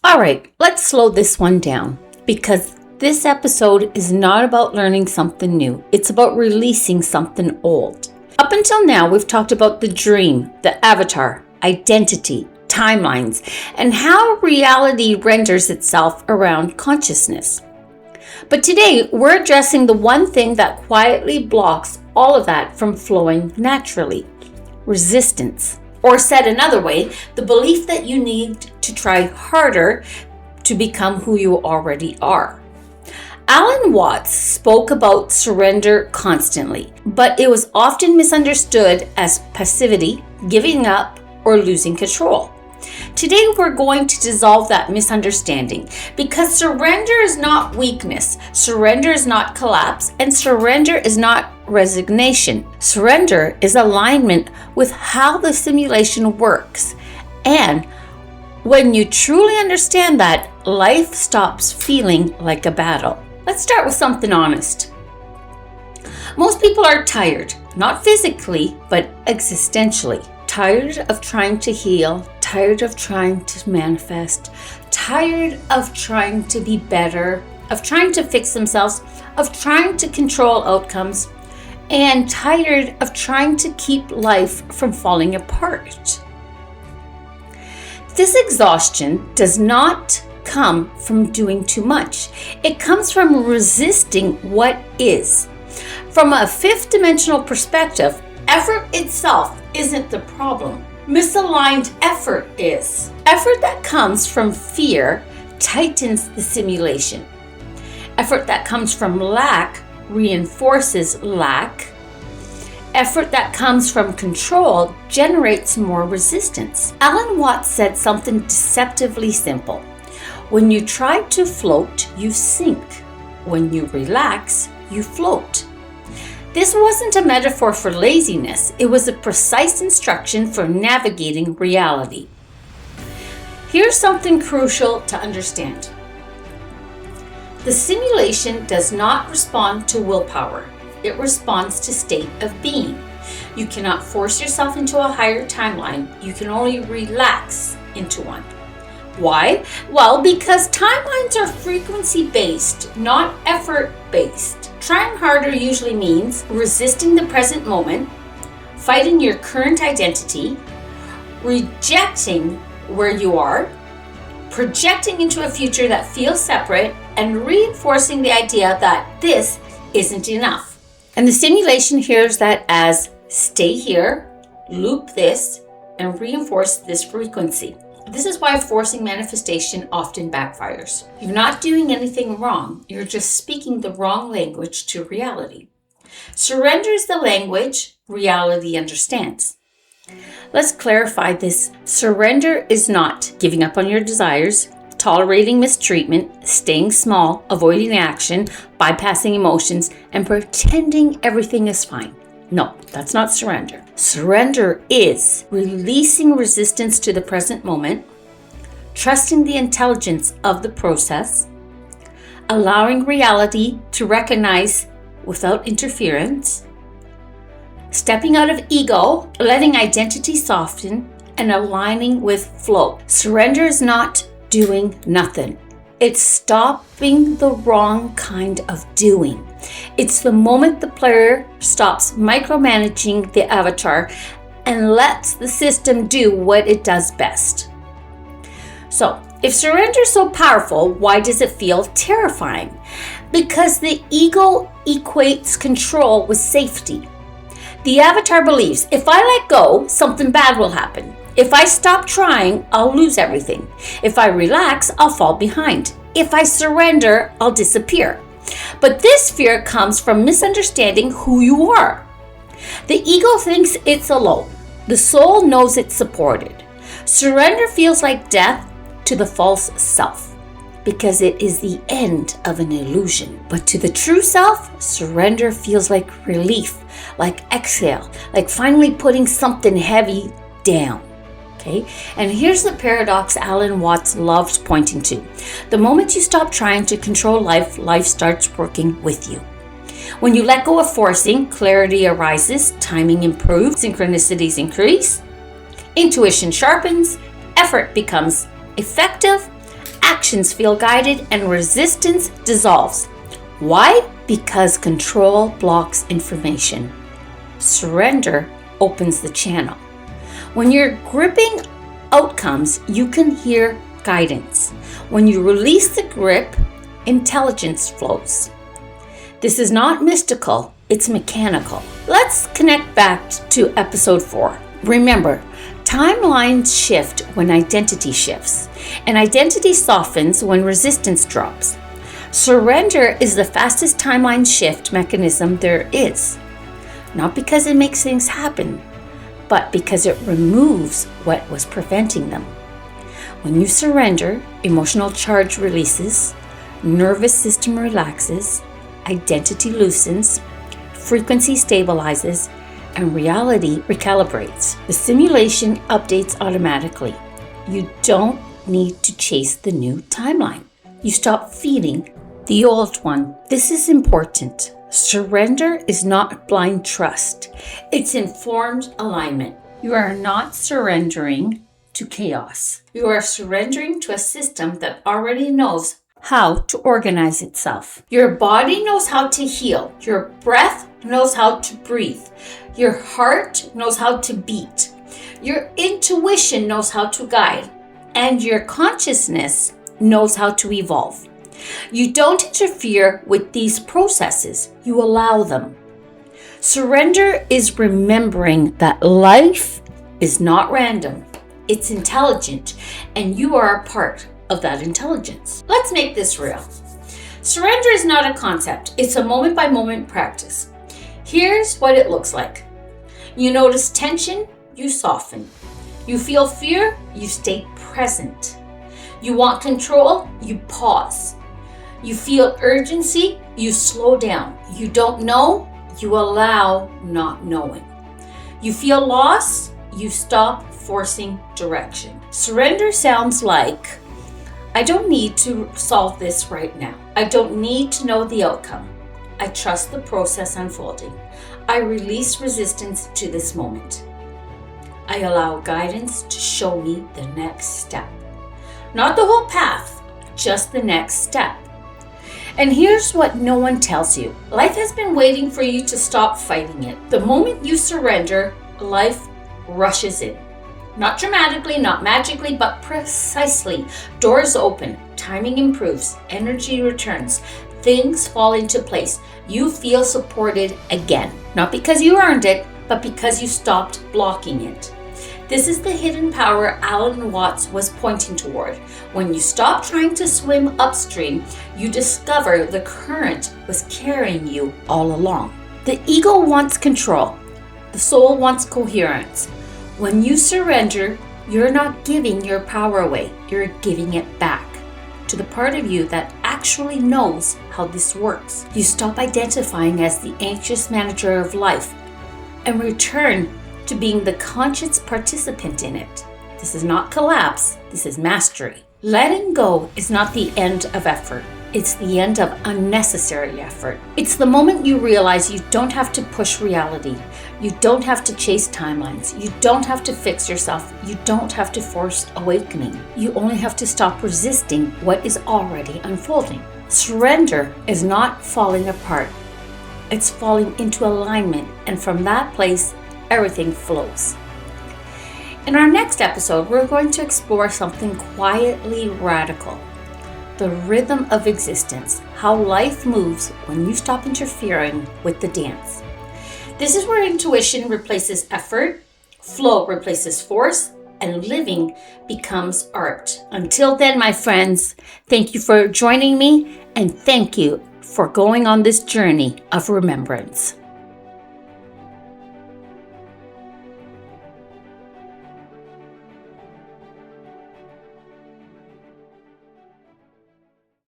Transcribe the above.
All right, let's slow this one down because this episode is not about learning something new. It's about releasing something old. Up until now, we've talked about the dream, the avatar, identity, timelines, and how reality renders itself around consciousness. But today, we're addressing the one thing that quietly blocks all of that from flowing naturally: resistance. Or said another way, the belief that you need to try harder to become who you already are. Alan Watts spoke about surrender constantly, but it was often misunderstood as passivity, giving up, or losing control. Today we're going to dissolve that misunderstanding because surrender is not weakness, surrender is not collapse, and surrender is not resignation. Surrender is alignment with how the simulation works. And when you truly understand that, life stops feeling like a battle. Let's start with something honest. Most people are tired, not physically, but existentially. Tired of trying to heal, tired of trying to manifest, tired of trying to be better, of trying to fix themselves, of trying to control outcomes, and tired of trying to keep life from falling apart. This exhaustion does not come from doing too much. It comes from resisting what is. From a fifth dimensional perspective, effort itself isn't the problem. Misaligned effort is. Effort that comes from fear tightens the simulation. Effort that comes from lack reinforces lack. Effort that comes from control generates more resistance. Alan Watts said something deceptively simple. When you try to float, you sink. When you relax, you float. This wasn't a metaphor for laziness. It was a precise instruction for navigating reality. Here's something crucial to understand. The simulation does not respond to willpower. It responds to state of being. You cannot force yourself into a higher timeline. You can only relax into one. Why? Well, because timelines are frequency-based, not effort-based. Trying harder usually means resisting the present moment, fighting your current identity, rejecting where you are, projecting into a future that feels separate, and reinforcing the idea that this isn't enough. And the simulation hears that as stay here, loop this, and reinforce this frequency. This is why forcing manifestation often backfires. You're not doing anything wrong. You're just speaking the wrong language to reality. Surrender is the language reality understands. Let's clarify this. Surrender is not giving up on your desires, tolerating mistreatment, staying small, avoiding action, bypassing emotions, and pretending everything is fine. No, that's not surrender. Surrender is releasing resistance to the present moment, trusting the intelligence of the process, allowing reality to recognize without interference, stepping out of ego, letting identity soften, and aligning with flow. Surrender is not doing nothing. It's stopping the wrong kind of doing. It's the moment the player stops micromanaging the avatar and lets the system do what it does best. So, if surrender is so powerful, why does it feel terrifying? Because the ego equates control with safety. The avatar believes, if I let go, something bad will happen. If I stop trying, I'll lose everything. If I relax, I'll fall behind. If I surrender, I'll disappear. But this fear comes from misunderstanding who you are. The ego thinks it's alone. The soul knows it's supported. Surrender feels like death to the false self because it is the end of an illusion. But to the true self, surrender feels like relief, like exhale, like finally putting something heavy down. Okay? And here's the paradox Alan Watts loves pointing to. The moment you stop trying to control life, life starts working with you. When you let go of forcing, clarity arises, timing improves, synchronicities increase, intuition sharpens, effort becomes effective, actions feel guided and resistance dissolves. Why? Because control blocks information. Surrender opens the channel. When you're gripping outcomes, you can hear guidance. When you release the grip, intelligence flows. This is not mystical, it's mechanical. Let's connect back to episode 4. Remember, timelines shift when identity shifts, and identity softens when resistance drops. Surrender is the fastest timeline shift mechanism there is. Not because it makes things happen, but because it removes what was preventing them. When you surrender, emotional charge releases, nervous system relaxes, identity loosens, frequency stabilizes, and reality recalibrates. The simulation updates automatically. You don't need to chase the new timeline. You stop feeding the old one. This is important. Surrender is not blind trust. It's informed alignment. You are not surrendering to chaos. You are surrendering to a system that already knows how to organize itself. Your body knows how to heal. Your breath knows how to breathe. Your heart knows how to beat. Your intuition knows how to guide. And your consciousness knows how to evolve. You don't interfere with these processes. You allow them. Surrender is remembering that life is not random. It's intelligent, and you are a part of that intelligence. Let's make this real. Surrender is not a concept. It's a moment-by-moment practice. Here's what it looks like. You notice tension, you soften. You feel fear, you stay present. You want control, you pause. You feel urgency, you slow down. You don't know, you allow not knowing. You feel loss, you stop forcing direction. Surrender sounds like, I don't need to solve this right now. I don't need to know the outcome. I trust the process unfolding. I release resistance to this moment. I allow guidance to show me the next step. Not the whole path, just the next step. And here's what no one tells you. Life has been waiting for you to stop fighting it. The moment you surrender, life rushes in. Not dramatically, not magically, but precisely. Doors open, timing improves, energy returns, things fall into place. You feel supported again. Not because you earned it, but because you stopped blocking it. This is the hidden power Alan Watts was pointing toward. When you stop trying to swim upstream, you discover the current was carrying you all along. The ego wants control. The soul wants coherence. When you surrender, you're not giving your power away. You're giving it back to the part of you that actually knows how this works. You stop identifying as the anxious manager of life and return to being the conscious participant in it. This is not collapse, this is mastery. Letting go is not the end of effort. It's the end of unnecessary effort. It's the moment you realize you don't have to push reality. You don't have to chase timelines. You don't have to fix yourself. You don't have to force awakening. You only have to stop resisting what is already unfolding. Surrender is not falling apart. It's falling into alignment, and from that place, everything flows. In our next episode, we're going to explore something quietly radical. The rhythm of existence, how life moves when you stop interfering with the dance. This is where intuition replaces effort, flow replaces force, and living becomes art. Until then, my friends, thank you for joining me, and thank you for going on this journey of remembrance.